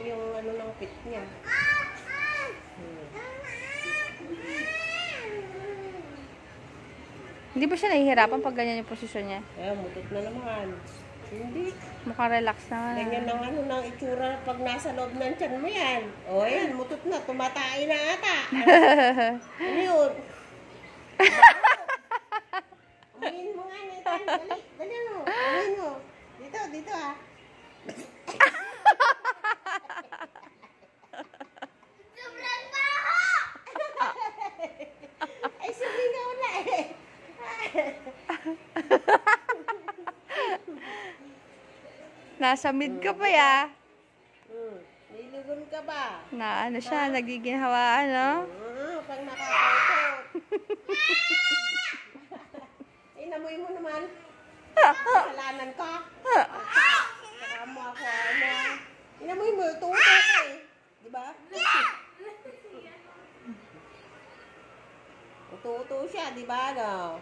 yung ano ng pit niya. Hindi ba siya nahihirapan pag ganyan yung posisyon niya? Mutot na naman. Hindi. Mukhang relax naman. Ganyan ang ano ng itsura pag nasa loob ng tiyan mo yan. O, ayan, mutot na. Tumatay na ata. Ano yun? Umayin mo nga, Nathan. Dali, dali mo. Umayin mo. Dito, dito ah. Sobrang baho! Ay, sumigaw na eh. Nasa mid ka pa ya. Nilugon ka ba? Na ano siya, nagiginhawaan, no? Pag nakakautot. Inamoy mo naman. Kasalanan ka. Saka mo ako, ano. Inamoy mo, tuto ka eh. Diba? Tuto siya, diba, no?